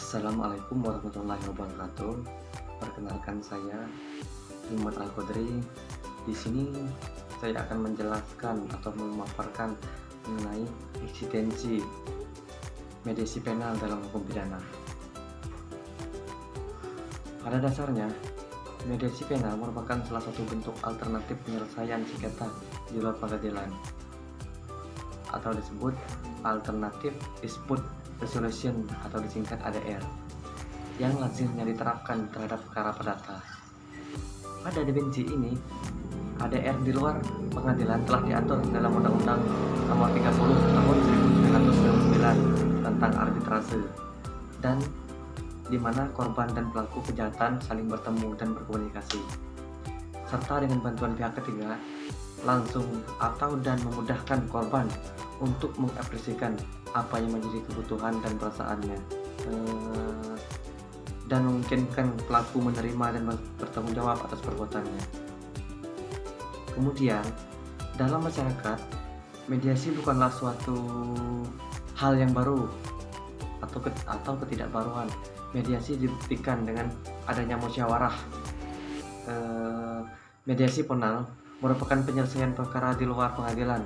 Assalamualaikum warahmatullahi wabarakatuh. Perkenalkan saya Muhammad Al-Qadri. Di sini saya akan menjelaskan atau memaparkan mengenai eksistensi mediasi penal dalam hukum pidana. Pada dasarnya, mediasi penal merupakan salah satu bentuk alternatif penyelesaian sengketa di luar pengadilan atau disebut Alternative Dispute Resolution atau disingkat ADR, yang lazimnya diterapkan terhadap perkara perdata. Pada dimensi ini, ADR di luar pengadilan telah diatur dalam Undang-Undang Nomor 30 Tahun 1999 tentang arbitrase, dan di mana korban dan pelaku kejahatan saling bertemu dan berkomunikasi, serta dengan bantuan pihak ketiga langsung atau dan memudahkan korban untuk mengekspresikan apa yang menjadi kebutuhan dan perasaannya, dan memungkinkan pelaku menerima dan bertanggung jawab atas perbuatannya. Kemudian, dalam masyarakat, mediasi bukanlah suatu hal yang baru atau ketidakbaruan. Mediasi dibuktikan dengan adanya musyawarah. Mediasi penal merupakan penyelesaian perkara di luar pengadilan.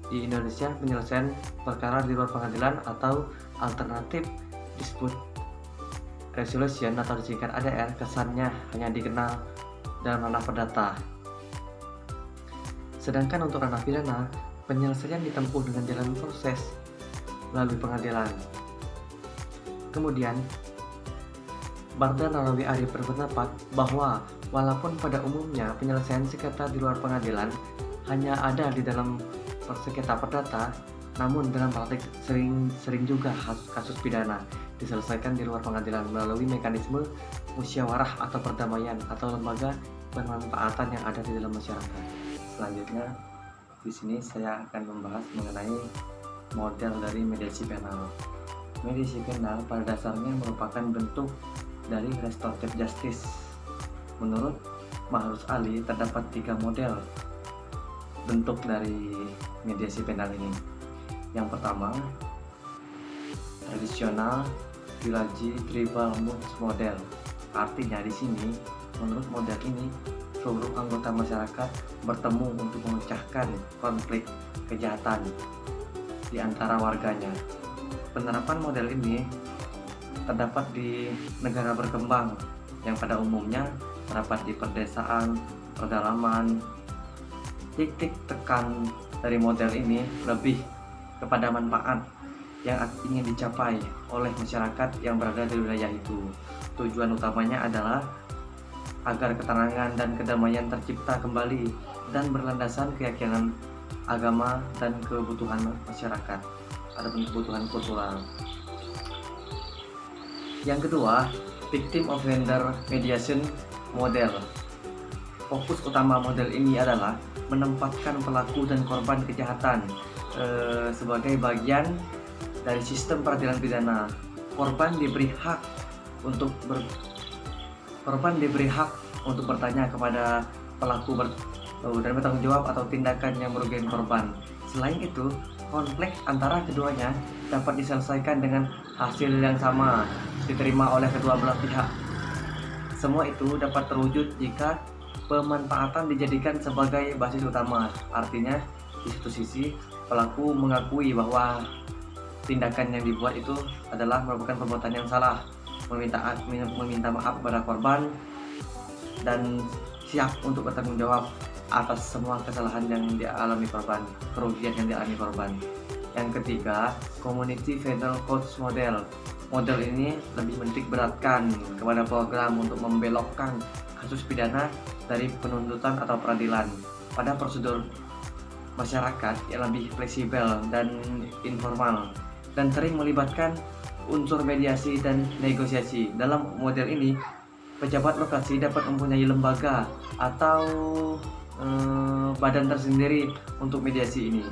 Di Indonesia, penyelesaian perkara di luar pengadilan atau Alternative Dispute Resolution atau disingkat ADR kesannya hanya dikenal dalam ranah perdata. Sedangkan untuk ranah pidana, penyelesaian ditempuh dengan jalan proses melalui pengadilan. Kemudian, Barda Nalawi Arif berpendapat bahwa walaupun pada umumnya penyelesaian sengketa di luar pengadilan hanya ada di dalam sengketa perdata, namun dalam praktik sering juga kasus pidana diselesaikan di luar pengadilan melalui mekanisme musyawarah atau perdamaian atau lembaga bermanfaatan yang ada di dalam masyarakat. Selanjutnya, di sini saya akan membahas mengenai model dari mediasi penal. Mediasi penal pada dasarnya merupakan bentuk dari restoratif justice. Menurut Mahruz Ali, terdapat 3 model bentuk dari mediasi penal ini. Yang pertama, tradisional trilogy tribal moods model. Artinya di sini, menurut model ini, seluruh anggota masyarakat bertemu untuk memecahkan konflik kejahatan di antara warganya. Penerapan model ini terdapat di negara berkembang yang pada umumnya terdapat di pedesaan, pedalaman. Titik tekan dari model ini lebih kepada manfaat yang ingin dicapai oleh masyarakat yang berada di wilayah itu. Tujuan utamanya adalah agar ketenangan dan kedamaian tercipta kembali dan berlandasan keyakinan agama dan kebutuhan masyarakat, adapun kebutuhan kultural. Yang kedua, victim offender mediation model. Fokus utama model ini adalah menempatkan pelaku dan korban kejahatan sebagai bagian dari sistem peradilan pidana. Korban diberi hak untuk bertanya kepada pelaku dan bertanggung jawab atau tindakan yang merugikan korban. Selain itu, konflik antara keduanya dapat diselesaikan dengan hasil yang sama diterima oleh kedua belah pihak. Semua itu dapat terwujud jika pemanfaatan dijadikan sebagai basis utama. Artinya, di satu sisi pelaku mengakui bahwa tindakan yang dibuat itu adalah merupakan perbuatan yang salah, meminta maaf kepada korban, dan siap untuk bertanggung jawab atas semua kesalahan yang dialami korban, kerugian yang dialami korban. Yang ketiga, community penal court model. Model ini lebih menitik beratkan kepada program untuk membelokkan kasus pidana dari penuntutan atau peradilan pada prosedur masyarakat yang lebih fleksibel dan informal, dan sering melibatkan unsur mediasi dan negosiasi. Dalam model ini, pejabat lokasi dapat mempunyai lembaga atau badan tersendiri untuk mediasi ini.